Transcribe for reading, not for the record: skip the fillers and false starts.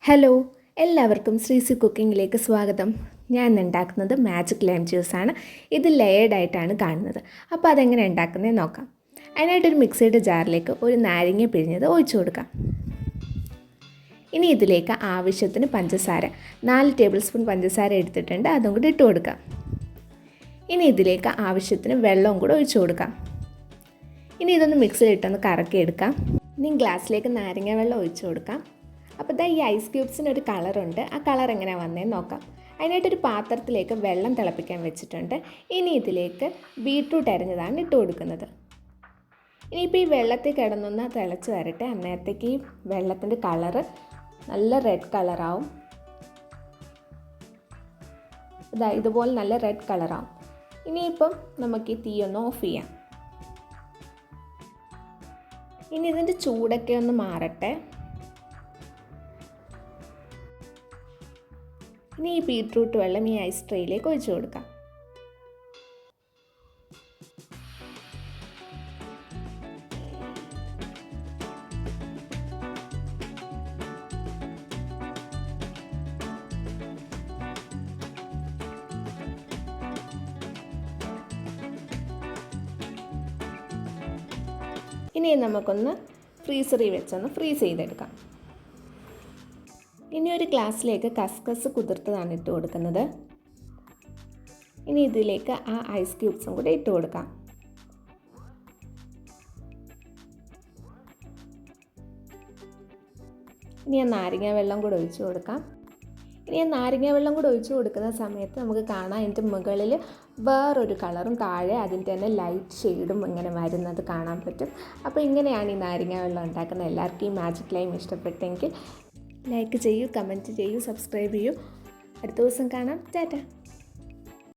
Hello, എല്ലാവർക്കും ശ്രീസി കുക്കിങ്ങിലേക്ക് സ്വാഗതം. ഞാൻ ഉണ്ടാക്കുന്നത് മാജിക് ലൈം ജ്യൂസാണ്. ഇത് ലെയേർഡായിട്ടാണ് കാണുന്നത്. അപ്പോൾ അതെങ്ങനെ ഉണ്ടാക്കുന്നത് നോക്കാം. അതിനായിട്ടൊരു മിക്സിയുടെ ജാറിലേക്ക് ഒരു നാരങ്ങ പിഴിഞ്ഞത് ഒഴിച്ചു കൊടുക്കാം. ഇനി ഇതിലേക്ക് ആവശ്യത്തിന് പഞ്ചസാര 4 ടേബിൾ സ്പൂൺ പഞ്ചസാര എടുത്തിട്ടുണ്ട്, അതും കൂടി ഇട്ട് കൊടുക്കാം. ഇനി ഇതിലേക്ക് ആവശ്യത്തിന് വെള്ളവും കൂടെ ഒഴിച്ചു കൊടുക്കാം. ഇനി ഇതൊന്ന് മിക്സിയിലിട്ടൊന്ന് കറക്കിയെടുക്കാം. ഇനി ഗ്ലാസ്സിലേക്ക് നാരങ്ങ വെള്ളം ഒഴിച്ചു കൊടുക്കാം. അപ്പോൾ ഈ ഐസ് ക്യൂബ്സിനൊരു കളറുണ്ട്. ആ കളർ എങ്ങനെയാണ് വന്നതെന്ന് നോക്കാം. അതിനായിട്ടൊരു പാത്രത്തിലേക്ക് വെള്ളം തിളപ്പിക്കാൻ വെച്ചിട്ടുണ്ട്. ഇനി ഇതിലേക്ക് ബീട്രൂട്ട് അരിഞ്ഞതാണ് ഇട്ട് കൊടുക്കുന്നത്. ഇനിയിപ്പോൾ ഈ വെള്ളത്തിൽ കിടന്നൊന്ന് തിളച്ച് വരട്ടെ. അന്നേരത്തേക്ക് ഈ വെള്ളത്തിൻ്റെ കളറ് നല്ല റെഡ് കളറാവും. ഇതുപോലെ നല്ല റെഡ് കളറാവും. ഇനിയിപ്പം നമുക്ക് ഈ തീ ഒന്ന് ഓഫ് ചെയ്യാം. ഇനി ഇതിൻ്റെ ചൂടൊക്കെ ഒന്ന് മാറട്ടെ. ഇനി ഈ ബീട്രൂട്ട് വെള്ളം ഈ ഐസ് ട്രേയിലേക്ക് ഒഴിച്ചു കൊടുക്കാം. ഇനി നമുക്കൊന്ന് ഫ്രീസറിൽ വെച്ചൊന്ന് ഫ്രീസ് ചെയ്തെടുക്കാം. ഇനി ഒരു ഗ്ലാസ്സിലേക്ക് കസ്കസ് കുതിർത്തതാണ് ഇട്ട് കൊടുക്കുന്നത്. ഇനി ഇതിലേക്ക് ആ ഐസ് ക്യൂബ്സും കൂടെ ഇട്ട് കൊടുക്കാം. ഇനി ആ നാരങ്ങ വെള്ളം കൂടെ ഒഴിച്ചു കൊടുക്കാം. ഇനി ആ നാരങ്ങ വെള്ളം കൂടെ ഒഴിച്ചു കൊടുക്കുന്ന സമയത്ത് നമുക്ക് കാണാം അതിൻ്റെ മുകളിൽ വേറൊരു കളറും താഴെ അതിൻ്റെ തന്നെ ലൈറ്റ് ഷെയ്ഡും ഇങ്ങനെ വരുന്നത് കാണാൻ പറ്റും. അപ്പോൾ ഇങ്ങനെയാണ് ഈ നാരങ്ങ വെള്ളം ഉണ്ടാക്കുന്നത്. എല്ലാവർക്കും ഈ മാജിക് ലൈം ഇഷ്ടപ്പെട്ടെങ്കിൽ ലൈക്ക് ചെയ്യൂ, കമൻറ്റ് ചെയ്യൂ, സബ്സ്ക്രൈബ് ചെയ്യൂ. അടുത്ത ദിവസം കാണാം. ടാറ്റ.